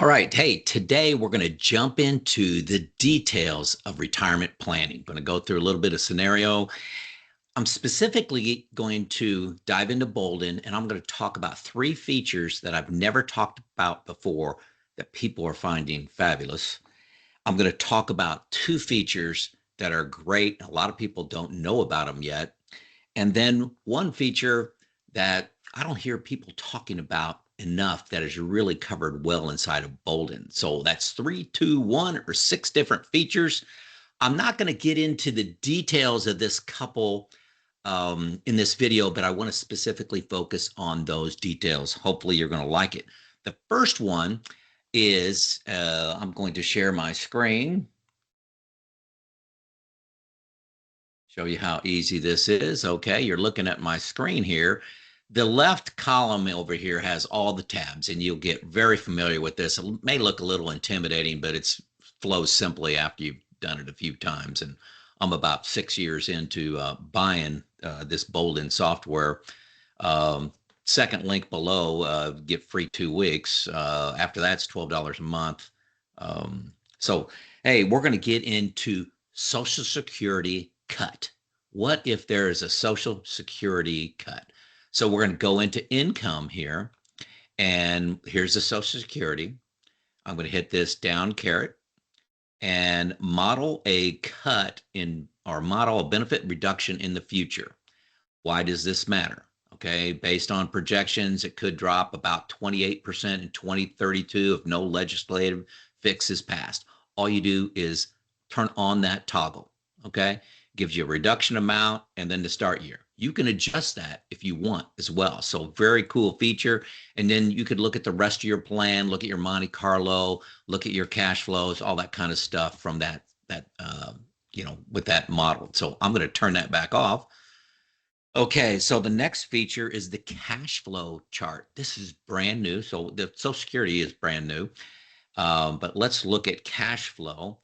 All right. Hey, today we're going to jump into the details of retirement planning. I'm going to go through a little bit of scenario. I'm specifically going to dive into Boldin and I'm going to talk about three features that I've never talked about before that people are finding fabulous. I'm going to talk about two features that are great. A lot of people don't know about them yet. And then one feature that I don't hear people talking about enough that is really covered well inside of Boldin. So that's three, two, one, or six different features. I'm not going to get into the details of this couple in this video, but I want to specifically focus on those details. Hopefully you're going to like it. The first one is I'm going to share my screen. Show you how easy this is. Okay, you're looking at my screen here. The left column over here has all the tabs, and you'll get very familiar with this. It may look a little intimidating, but it flows simply after you've done it a few times. And I'm about 6 years into buying this Boldin software. Second link below, get free 2 weeks. After that, it's $12 a month. So, hey, we're going to get into Social Security cut. What if there is a Social Security cut? So we're going to go into income here, and here's the Social Security. I'm going to hit this down caret and model a cut in, or model a benefit reduction in the future. Why does this matter? Okay, based on projections, it could drop about 28% in 2032 if no legislative fix is passed. All you do is turn on that toggle. Okay, gives you a reduction amount and then the start year. You can adjust that if you want as well. So very cool feature. And then you could look at the rest of your plan, look at your Monte Carlo, look at your cash flows, all that kind of stuff from that with that model. So I'm going to turn that back off. Okay, so the next feature is the cash flow chart. This is brand new. So the Social Security is brand new. But let's look at cash flow.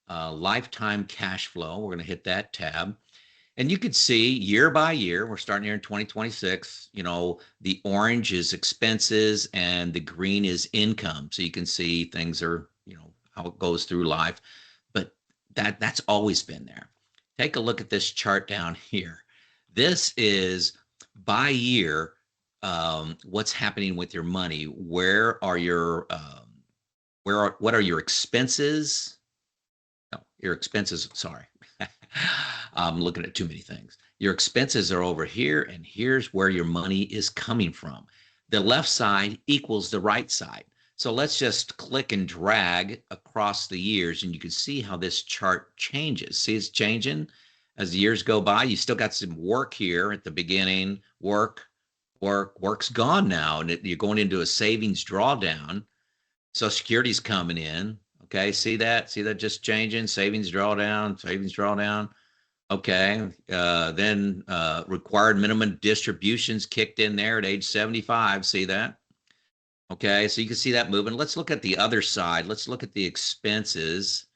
Lifetime cash flow. We're going to hit that tab. And you could see year by year, we're starting here in 2026, the orange is expenses and the green is income. So you can see things are, how it goes through life. But that's always been there. Take a look at this chart down here. This is by year, what's happening with your money. Where are your, what are your expenses? No, your expenses, sorry. I'm looking at too many things. Your expenses are over here, and here's where your money is coming from. The left side equals the right side. So let's just click and drag across the years, and you can see how this chart changes. See, it's changing as the years go by. You still got some work here at the beginning. Work's gone now, and you're going into a savings drawdown. Social Security's coming in. Okay, see that? See that just changing? Savings drawdown. Okay, then required minimum distributions kicked in there at age 75. See that? Okay, so you can see that moving. Let's look at the other side. Let's look at the expenses.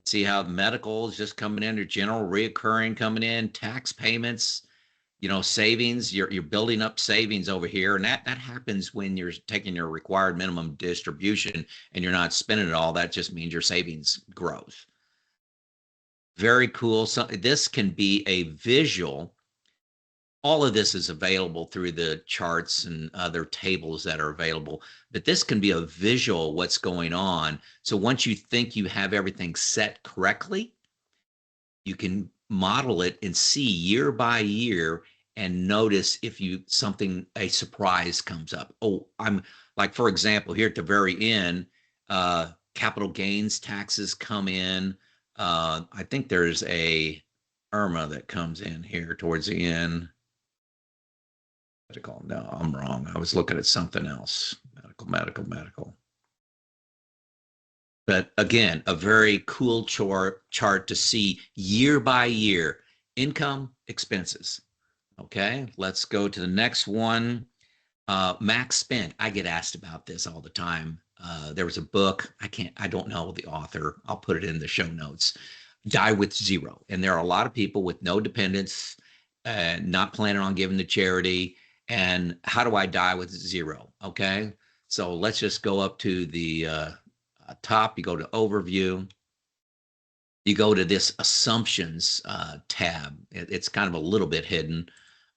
See how medical is just coming in, your general reoccurring coming in, tax payments, savings. You're building up savings over here, and that happens when you're taking your required minimum distribution and you're not spending it all. That just means your savings grows. Very cool. So this can be a visual. All of this is available through the charts and other tables that are available, but this can be a visual what's going on. So once you think you have everything set correctly, you can model it and see year by year and notice if a surprise comes up. Oh, I'm like, for example, here at the very end, capital gains taxes come in. I think there's a IRMAA that comes in here towards the end. No, I'm wrong. I was looking at something else. Medical. But again, a very cool chart to see year by year, income, expenses. Okay, let's go to the next one. Max spend. I get asked about this all the time. There was a book. I don't know the author. I'll put it in the show notes. Die with Zero. And there are a lot of people with no dependents, not planning on giving to charity. And how do I die with zero? Okay, so let's just go up to the top, you go to overview, you go to this assumptions tab. It's kind of a little bit hidden,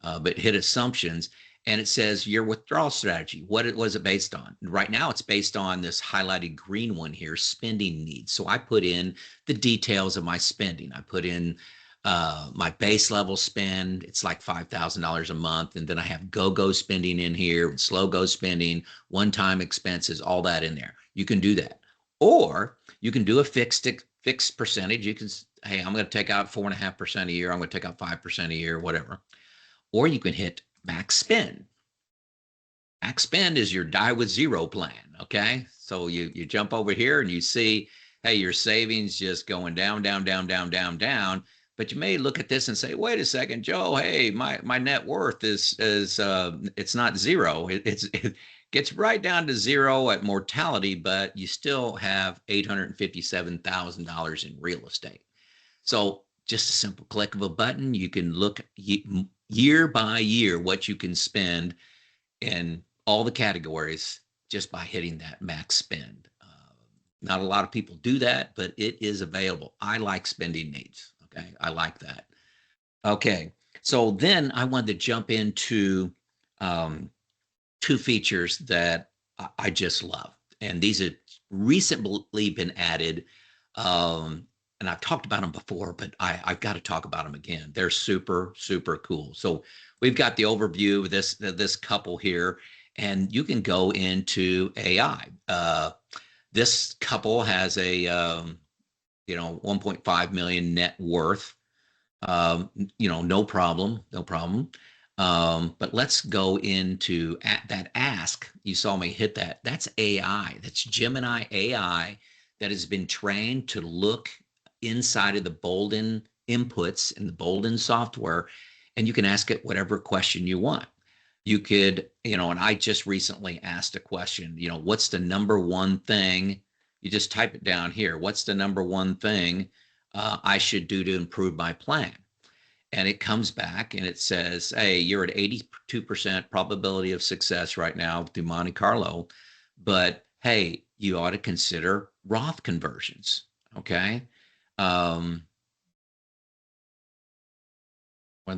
but hit assumptions, and it says your withdrawal strategy. What it was it based on? Right now, it's based on this highlighted green one here, spending needs. So I put in the details of my spending. I put in my base level spend. It's like $5,000 a month, and then I have go spending in here, slow go spending, one-time expenses, all that in there. You can do that, or you can do a fixed percentage. You can, hey, I'm going to take out 4.5% a year. I'm going to take out 5% a year, whatever. Or you can hit max spend. Max spend is your die with zero plan. Okay. So you jump over here and you see, hey, your savings just going down, down, down, down, down, down. But you may look at this and say, wait a second, Joe, hey, my net worth is it's not zero. It gets right down to zero at mortality, but you still have $857,000 in real estate. So just a simple click of a button, you can look year by year what you can spend in all the categories just by hitting that max spend. Not a lot of people do that, but it is available. I like spending needs. Okay, I like that. Okay, so then I wanted to jump into two features that I just love, and these have recently been added. And I've talked about them before, but I've got to talk about them again. They're super, super cool. So we've got the overview of this couple here, and you can go into AI. This couple has a 1.5 million net worth. No problem, no problem. But let's go into that ask. You saw me hit that. That's AI. That's Gemini AI that has been trained to look inside of the Boldin inputs in the Boldin software, and you can ask it whatever question you want. You could, and I just recently asked a question, what's the number one thing? You just type it down here. What's the number one thing I should do to improve my plan? And it comes back and it says, hey, you're at 82% probability of success right now through Monte Carlo, but hey, you ought to consider Roth conversions. Okay. One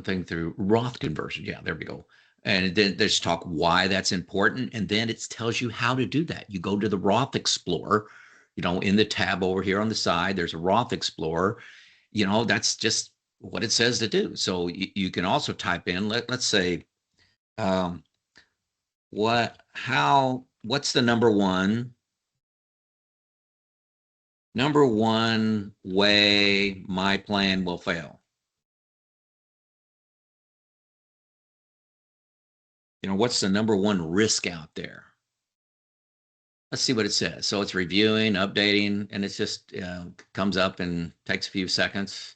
thing through Roth conversion. Yeah, there we go. And then there's talk why that's important. And then it tells you how to do that. You go to the Roth Explorer, in the tab over here on the side, there's a Roth Explorer. That's just what it says to do. So you can also type in, let's say, what's the number one way my plan will fail? What's the number one risk out there? Let's see what it says. So it's reviewing, updating, and it just comes up and takes a few seconds.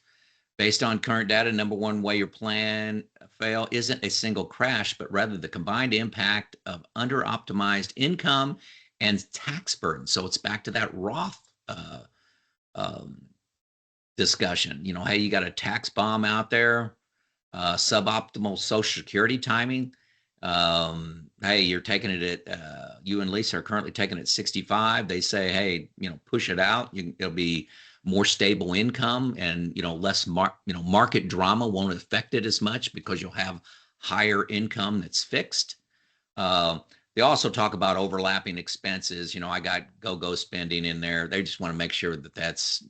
Based on current data, number one way your plan fail isn't a single crash, but rather the combined impact of under-optimized income and tax burden. So it's back to that Roth discussion. Hey, you got a tax bomb out there, suboptimal Social Security timing. Hey, you're taking it at, you and Lisa are currently taking it at 65. They say, hey, push it out. It'll be more stable income and, less market drama won't affect it as much because you'll have higher income that's fixed. They also talk about overlapping expenses. I got go spending in there. They just want to make sure that that's,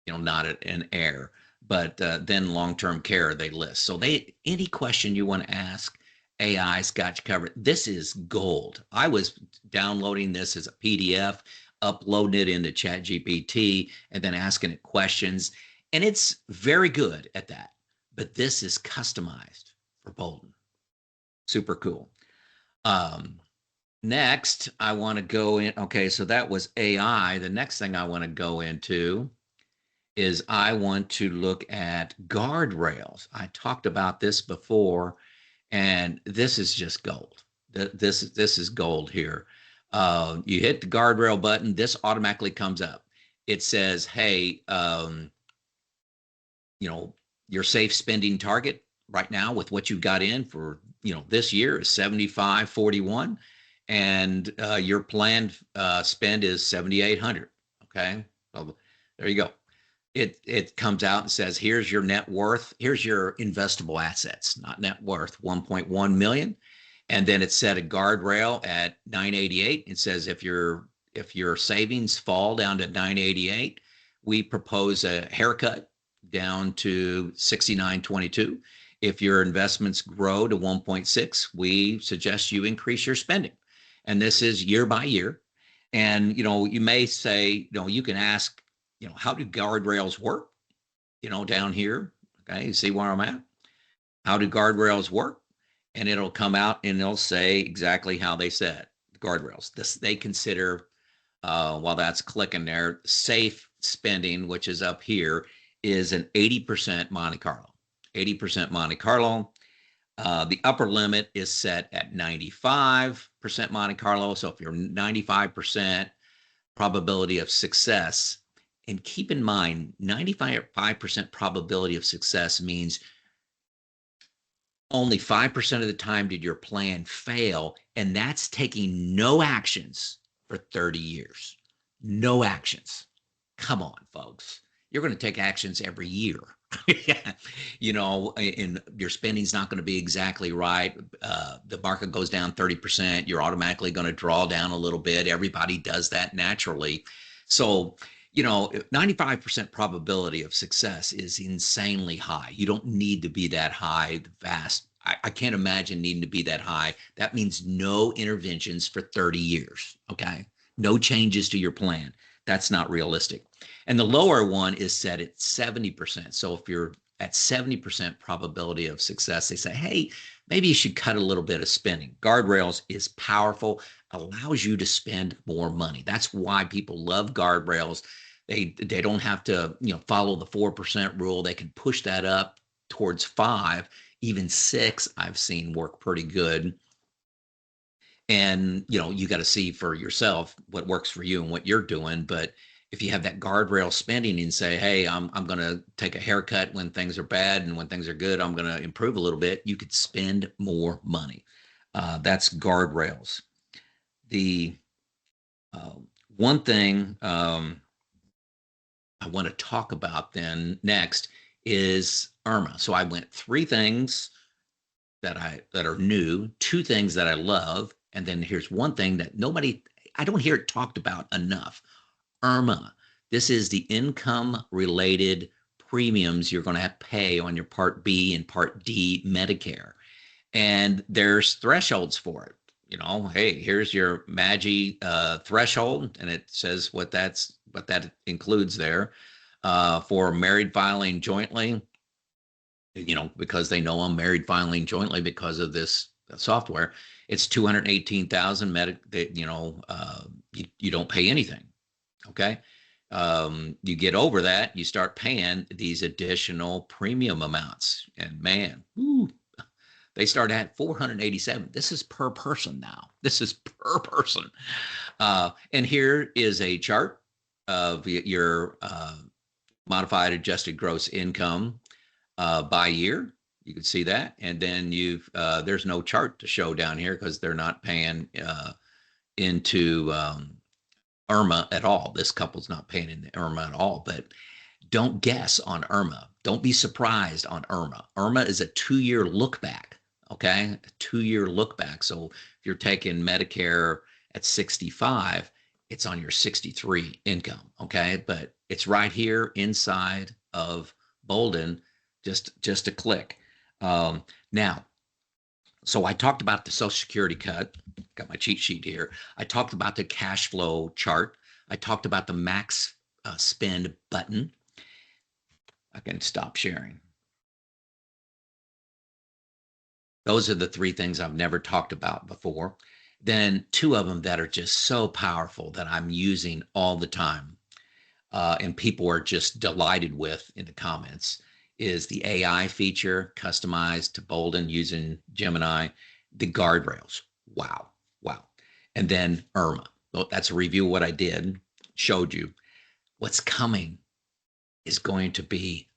not an error. But then long-term care they list. So any question you want to ask, AI's got you covered. This is gold. I was downloading this as a PDF, uploading it into ChatGPT, and then asking it questions. And it's very good at that. But this is customized for Boldin. Super cool. Next, I want to go in. Okay, so that was AI. The next thing I want to go into is I want to look at guardrails. I talked about this before, and this is just gold. This is gold here. You hit the guardrail button, this automatically comes up. It says, hey, your safe spending target right now with what you've got in for, this year is 75-41. and your planned spend is 7,800. Okay, well, there you go. It comes out and says, here's your net worth, here's your investable assets, not net worth, 1.1 million. And then it set a guardrail at 988. It says if your savings fall down to 988, we propose a haircut down to 6922. If your investments grow to 1.6, we suggest you increase your spending. And this is year by year. And you may say, you can ask, how do guardrails work? Down here. Okay, you see where I'm at? How do guardrails work? And it'll come out and it'll say exactly how they said guardrails. This they consider, while that's clicking there, safe spending, which is up here, is an 80% Monte Carlo. 80% Monte Carlo. The upper limit is set at 95% Monte Carlo. So if you're 95% probability of success, and keep in mind, 95% probability of success means only 5% of the time did your plan fail, and that's taking no actions for 30 years. No actions. Come on, folks. You're going to take actions every year. And your spending's not going to be exactly right. The market goes down 30%. You're automatically going to draw down a little bit. Everybody does that naturally. So, 95% probability of success is insanely high. You don't need to be that high, vast. I can't imagine needing to be that high. That means no interventions for 30 years. Okay. No changes to your plan. That's not realistic. And the lower one is set at 70%. So if you're at 70% probability of success, they say, hey, maybe you should cut a little bit of spending. Guardrails is powerful, allows you to spend more money. That's why people love guardrails. They don't have to, follow the 4% rule. They can push that up towards 5, even 6. I've seen work pretty good. And, you got to see for yourself what works for you and what you're doing. But if you have that guardrail spending and say, hey, I'm going to take a haircut when things are bad, and when things are good, I'm going to improve a little bit, you could spend more money. That's guardrails. The one thing I want to talk about then next is IRMAA. So I went 3 things that are new, 2 things that I love, and then here's one thing that I don't hear it talked about enough. IRMAA. This is the income related premiums you're going to have to pay on your Part B and Part D Medicare. And there's thresholds for it. Hey, here's your MAGI threshold, and it says what that includes there. For married filing jointly, because they know I'm married filing jointly because of this software, it's 218,000. You don't pay anything. Okay. You get over that, you start paying these additional premium amounts, and man, they start at 487. This is per person now. This is per person. And here is a chart of your modified adjusted gross income by year. You can see that. And then there's no chart to show down here because they're not paying into IRMAA at all. This couple's not paying into IRMAA at all. But don't guess on IRMAA. Don't be surprised on IRMAA. IRMAA is a 2-year look back. Okay, a 2-year look back. So if you're taking Medicare at 65, it's on your 63 income. Okay, but it's right here inside of Boldin, just a click. Now, so I talked about the Social Security cut. Got my cheat sheet here. I talked about the cash flow chart. I talked about the max spend button. I can stop sharing. Those are the 3 things I've never talked about before. Then 2 of them that are just so powerful that I'm using all the time, and people are just delighted with in the comments, is the AI feature customized to Boldin using Gemini, the guardrails. Wow. And then IRMAA. Well, that's a review of what I did, showed you. What's coming is going to be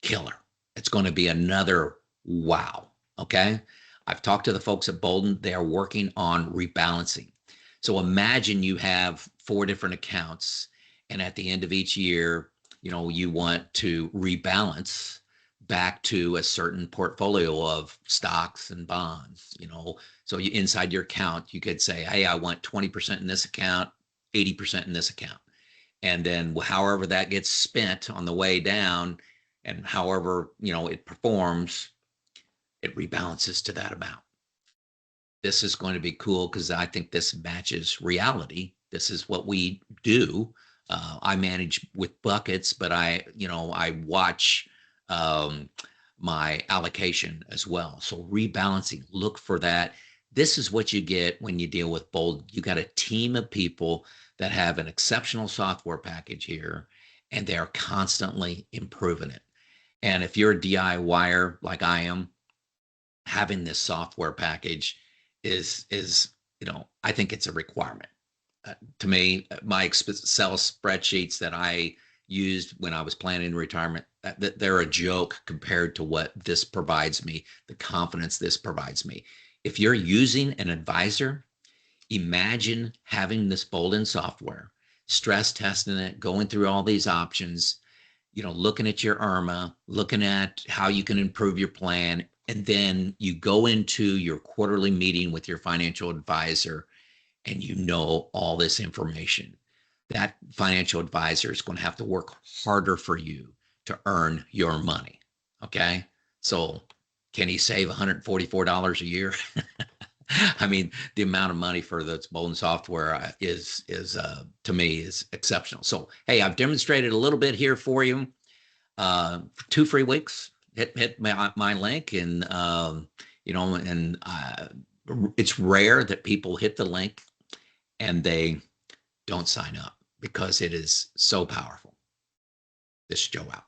killer. It's going to be another wow. Okay. I've talked to the folks at Boldin. They are working on rebalancing. So imagine you have 4 different accounts, and at the end of each year, you want to rebalance back to a certain portfolio of stocks and bonds. So inside your account, you could say, hey, I want 20% in this account, 80% in this account. And then however that gets spent on the way down, and however it performs, it rebalances to that amount. This is going to be cool because I think this matches reality. This is what we do. I manage with buckets, but I watch um, my allocation as well. So rebalancing, look for that. This is what you get when you deal with Bold. You got a team of people that have an exceptional software package here, and they're constantly improving it. And if you're a DIYer like I am, having this software package is I think it's a requirement. To me, my Excel spreadsheets that I used when I was planning retirement, they're a joke compared to what this provides me, the confidence this provides me. If you're using an advisor, imagine having this Boldin software, stress testing it, going through all these options, looking at your IRMAA, looking at how you can improve your plan, and then you go into your quarterly meeting with your financial advisor and all this information. That financial advisor is going to have to work harder for you to earn your money. Okay. So can he save $144 a year? I mean, the amount of money for the Boldin software is to me is exceptional. So, hey, I've demonstrated a little bit here for you. For 2 free weeks, hit my link, and it's rare that people hit the link and they don't sign up because it is so powerful. This is Joe out.